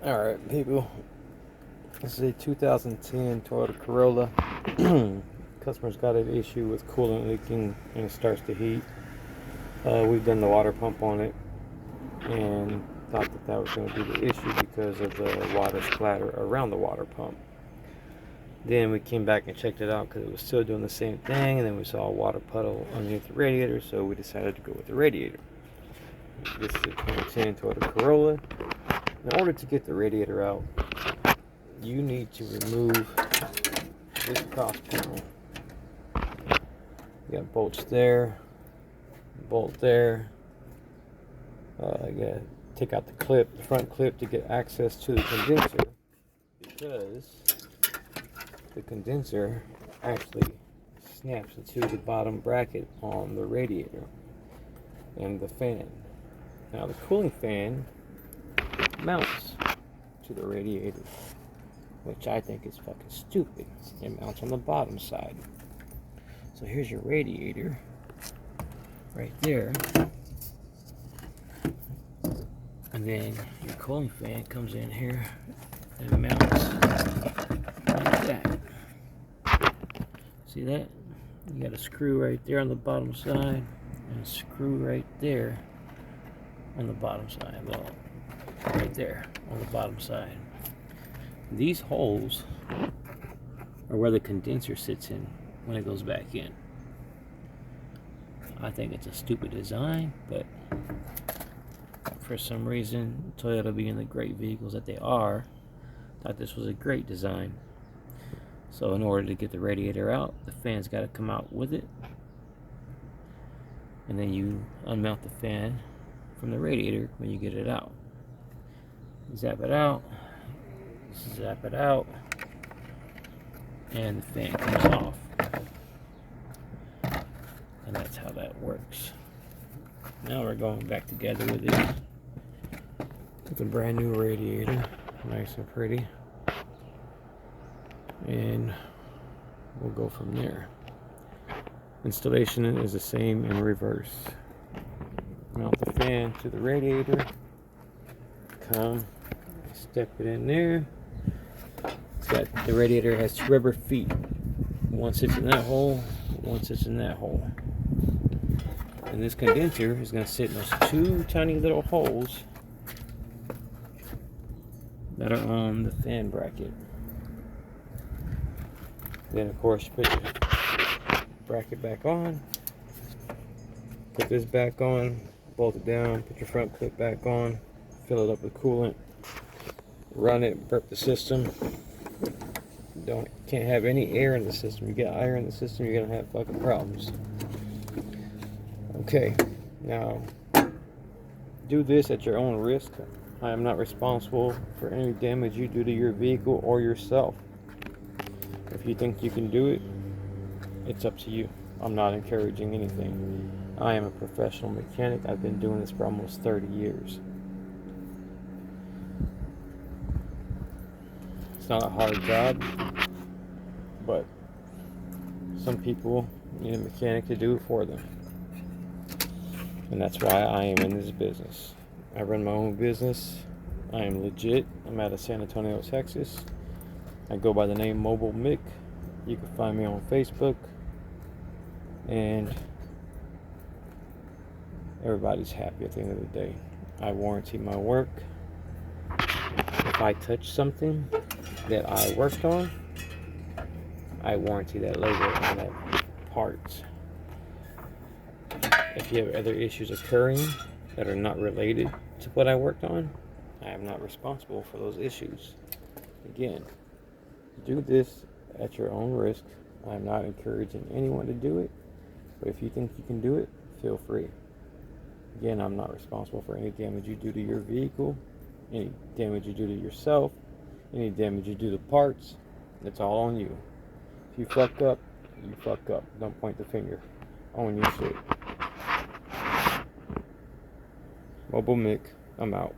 Alright, people. This is a 2010 Toyota Corolla. Customer's got an issue with coolant leaking and it starts to heat. We've done the water pump on it and thought that was going to be the issue because of the water splatter around the water pump. Then we came back and checked it out because it was still doing the same thing, and then we saw a water puddle underneath the radiator, so we decided to go with the radiator. This is a 2010 Toyota Corolla. In order to get the radiator out, you need to remove this cross panel. You got bolts there, bolt there. You gotta take out the front clip to get access to the condenser, because the condenser actually snaps into the bottom bracket on the radiator and the fan. Now the cooling fan mounts to the radiator, which I think is fucking stupid. It mounts on the bottom side. So here's your radiator right there, and then your cooling fan comes in here and mounts like that. See that? You got a screw right there on the bottom side and a screw right there on the bottom side. Well, right there on the bottom side. These holes are where the condenser sits in when it goes back in. I think it's a stupid design, but for some reason, Toyota, being the great vehicles that they are, thought this was a great design. So in order to get the radiator out, the fan's got to come out with it, and then you unmount the fan from the radiator when you get it out. Zap it out, and the fan comes off. And that's how that works. Now we're going back together with it. It's a brand new radiator, nice and pretty. And we'll go from there. Installation is the same in reverse. Mount the fan to the radiator. Come, step it in there. The radiator has two rubber feet. One sits in that hole, one sits in that hole. And this condenser is going to sit in those two tiny little holes that are on the fan bracket. Then of course you put your bracket back on, put this back on, bolt it down, put your front clip back on, fill it up with coolant, run it, burp the system. Can't have any air in the system. You get air in the system, you're gonna have fucking problems. Okay, now do this at your own risk. I am not responsible for any damage you do to your vehicle or yourself. If you think you can do it, it's up to you. I'm not encouraging anything. I am a professional mechanic. I've been doing this for almost 30 years. It's not a hard job, but some people need a mechanic to do it for them. And that's why I am in this business. I run my own business. I am legit. I'm out of San Antonio, Texas. I go by the name Mobile Mick. You can find me on Facebook. And everybody's happy at the end of the day. I warranty my work. If I touch something that I worked on, I warranty that labor on that part. If you have other issues occurring that are not related to what I worked on, I am not responsible for those issues. Again, do this at your own risk. I'm not encouraging anyone to do it, but if you think you can do it, feel free. Again, I'm not responsible for any damage you do to your vehicle, any damage you do to yourself, any damage you do to parts. It's all on you. If you fuck up, you fuck up. Don't point the finger. Own your shit. Mobile Mick, I'm out.